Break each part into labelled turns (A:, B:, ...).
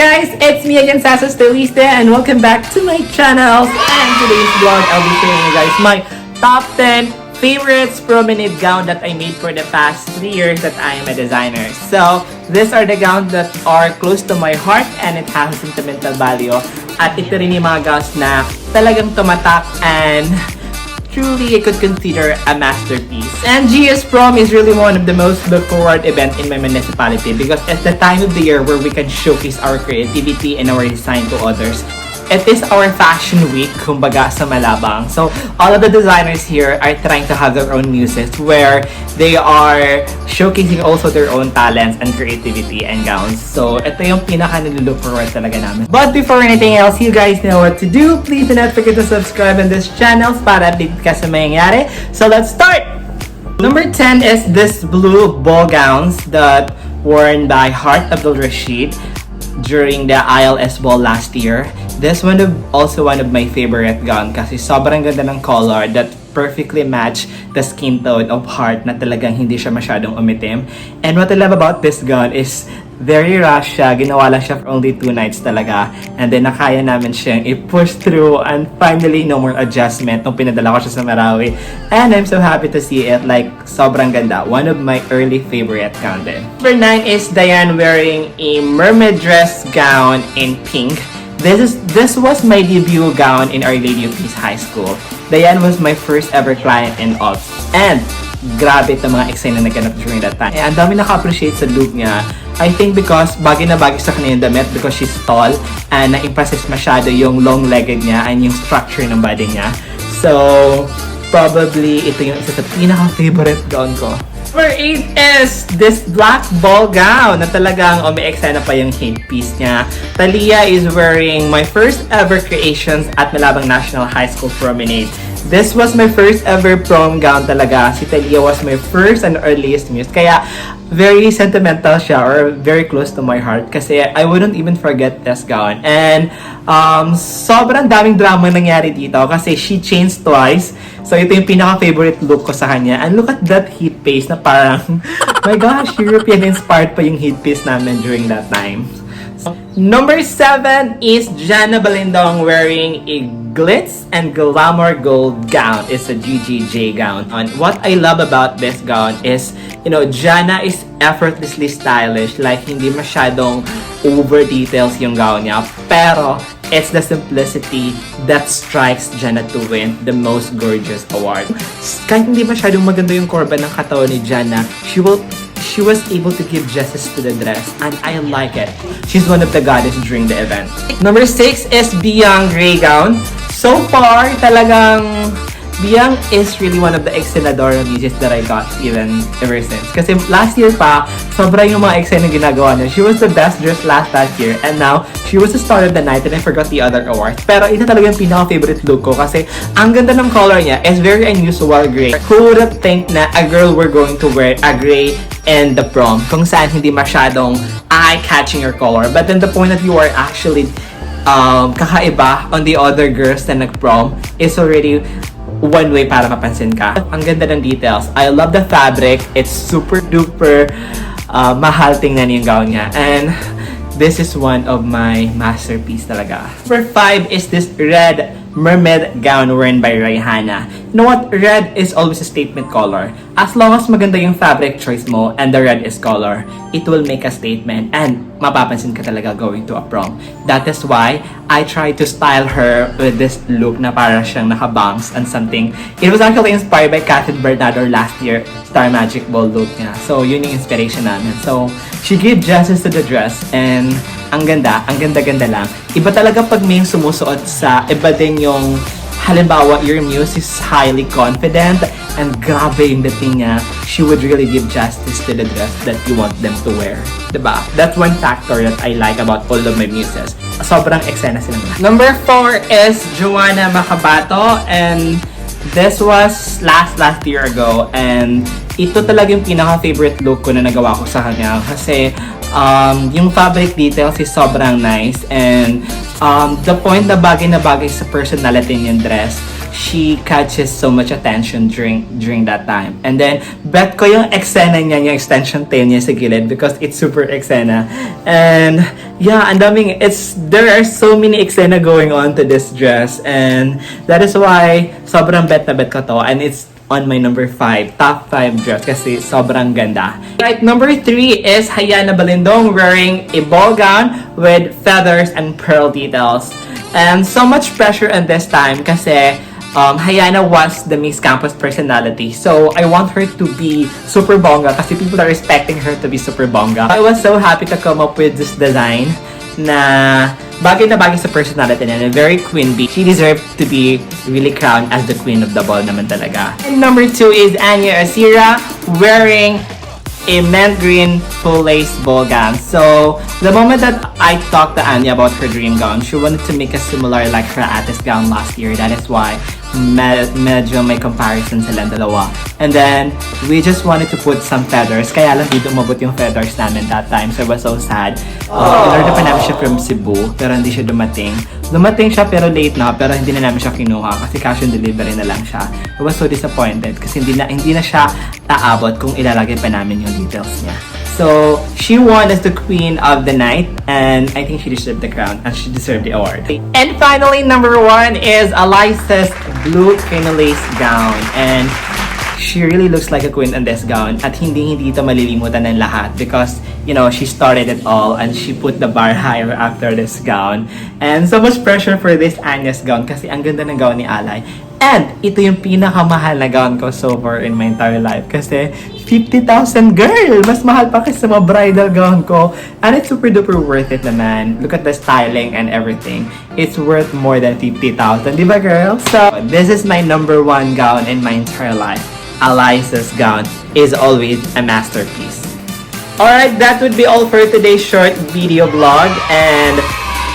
A: guys, it's me again, Sasa Stylista, and welcome back to my channel. And today's vlog, I'll be showing you guys my top 10 favorites promenade gown that I made for the past 3 years that I am a designer. So, these are the gowns that are close to my heart and it has sentimental value. At ito rin yung mga gowns na talagang tumatak and truly I could consider a masterpiece. And GS Prom is really one of the most looked forward event in my municipality because it's the time of the year where we can showcase our creativity and our design to others. It is our fashion week, kumbaga sa Malabang. So, all of the designers here are trying to have their own muses where they are showcasing also their own talents and creativity and gowns. So, ito yung pinaka-nilook forward talaga namin. But before anything else, you guys know what to do. Please do not forget to subscribe on this channel para update ka sa mangyayari. So, let's start! Number 10 is this blue ball gowns that worn by Heart Abdul Rashid during the ILS ball last year. This one also one of my favorite gown kasi sobrang ganda ng color that perfectly match the skin tone of Heart na talagang hindi siya masyadong umitim. And what I love about this gown is very rush siya. Ginawa lang siya for only 2 nights talaga. And then nakaya namin siyang i-push through and finally no more adjustment nung pinadala ko siya sa Marawi. And I'm so happy to see it. Like, sobrang ganda. One of my early favorite gown din. Number 9 is Diane wearing a mermaid dress gown in pink. This was my debut gown in Our Lady of Peace High School. Diane was my first ever client in Ops. And grabe itong mga eksena na naganap during that time. Ang dami naka-appreciate sa look niya. I think because bagay na bagay sa kanya yung damit because she's tall and na-impresses masyado yung long-legged niya and yung structure ng body niya. So, probably ito yung isa sa pinaka-favorite gown ko. Number 8 is this black ball gown na talagang umi-eksena pa yung headpiece niya. Talia is wearing my first ever creations at Malabang National High School Promenade. This was my first ever prom gown talaga. Si Talia was my first and earliest muse. Kaya very sentimental siya or very close to my heart kasi I wouldn't even forget this gown. And sobrang daming drama nangyari dito kasi she changed twice. So ito yung pinaka-favorite look ko sa kanya. And look at that heat piece na parang, my gosh, European inspired pa yung heat piece namin during that time. Number 7 is Jana Balindong wearing a glitz and glamour gold gown. It's a GGJ gown. And what I love about this gown is, you know, Jana is effortlessly stylish. Like, hindi masyadong over details yung gown niya. Pero, it's the simplicity that strikes Jana to win the most gorgeous award. Kahit hindi masyadong maganda yung korba ng katawan ni Jana, she was able to give justice to the dress and I like it. She's one of the goddess during the event. Number 6 is Beyang Gray gown. So far, talagang Beyang is really one of the ex-senadora muses that I got ever since. Kasi last year pa, sobrang yung mga ex na ginagawa niya. She was the best dressed last year and now, she was the star of the night and I forgot the other awards. Pero ito talaga yung pinaka-favorite look ko kasi ang ganda ng color niya is very unusual gray. Who would have think na a girl were going to wear a gray and the prom kung saan hindi masyadong eye-catching your color. But then the point that you are actually kakaiba on the other girls na nag-prom is already one way para mapansin ka. Ang ganda ng details. I love the fabric. It's super duper mahal tingnan yung gown niya. And this is one of my masterpiece talaga. Number 5 is this red mermaid gown worn by Rihanna. You know what? Red is always a statement color. As long as maganda yung fabric choice mo and the red is color, it will make a statement and mapapansin ka talaga going to a prom. That is why I try to style her with this look na para siyang naka-bangs and something. It was actually inspired by Catherine Bernardo last year, Star Magic Ball look niya. So, yun yung inspiration namin. So, she gave justice to the dress and ang ganda-ganda lang. Iba talaga pag may sumusuot sa iba din yung halimbawa, your muse is highly confident and grabe yung dating niya. She would really give justice to the dress that you want them to wear. Diba? That's one factor that I like about all of my muses. Sobrang eksena silang lahat. Number 4 is Joanna Macabato and this was last year ago and ito talaga yung pinaka-favorite look ko na nagawa ko sa kanya kasi yung fabric details is sobrang nice and the point na bagay sa personality niyang dress she catches so much attention during that time. And then, bet ko yung eksena niya, yung extension tail niya sa gilid because it's super eksena. And yeah, there are so many eksena going on to this dress. And that is why sobrang bet na bet ko to. And it's on my number 5, top 5 dress kasi sobrang ganda. Right, number 3 is Hayana Balindong wearing a ball gown with feathers and pearl details. And so much pressure at this time kasi Hayana was the Miss Campus personality. So I want her to be super bongga kasi people are expecting her to be super bongga. I was so happy to come up with this design na bagay sa personality niya, very queen bee. She deserved to be really crowned as the queen of the ball naman talaga. And number 2 is Anya Asira wearing a mint green full lace ball gown. So, the moment that I talked to Anya about her dream gown, she wanted to make a similar like her Atis gown last year. That is why medyo may comparison silang dalawa. And then, we just wanted to put some feathers. Kaya lang dito umabot yung feathers namin that time. So, I was so sad. In-order pa namin siya from Cebu, pero hindi siya dumating. Dumating siya pero late na, pero hindi na namin siya kinuha kasi cash on delivery na lang siya. I was so disappointed kasi hindi na siya aabot kung ilalagay pa namin yung details niya. So, she won as the queen of the night and I think she deserved the crown and she deserved the award. And finally, number 1 is Eliza's blue lace gown. And she really looks like a queen in this gown at hindi ito malilimutan ng lahat because, you know, she started it all and she put the bar higher after this gown. And so much pressure for this Anya's gown kasi ang ganda ng gown ni Alay. And ito yung pinakamahal na gown ko so far in my entire life kasi 50,000 girl! Mas mahal pa kasi sa mga bridal gown ko. And it's super duper worth it naman. Look at the styling and everything. It's worth more than 50,000. Di ba girl? So, this is my number 1 gown in my entire life. Eliza's gown is always a masterpiece. Alright, that would be all for today's short video vlog. And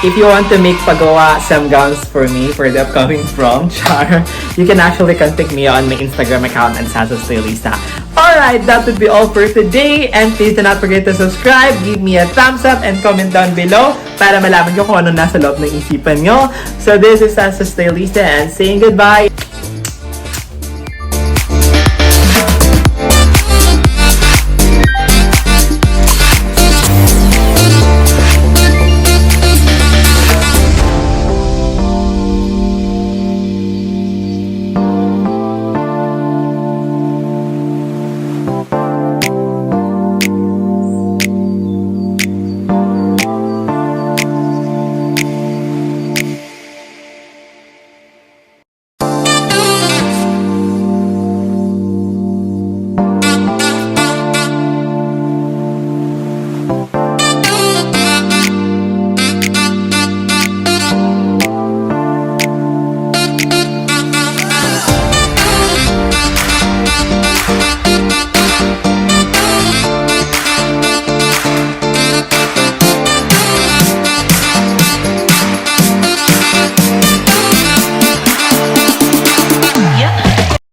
A: if you want to make pagawa some gowns for me for the upcoming prom, char, you can actually contact me on my Instagram account and Sasa Stylista. Alright, that would be all for today. And please do not forget to subscribe, give me a thumbs up, and comment down below para malaman ko kung ano nasa loob ng isipan nyo. So this is Sasa Stylista and saying goodbye.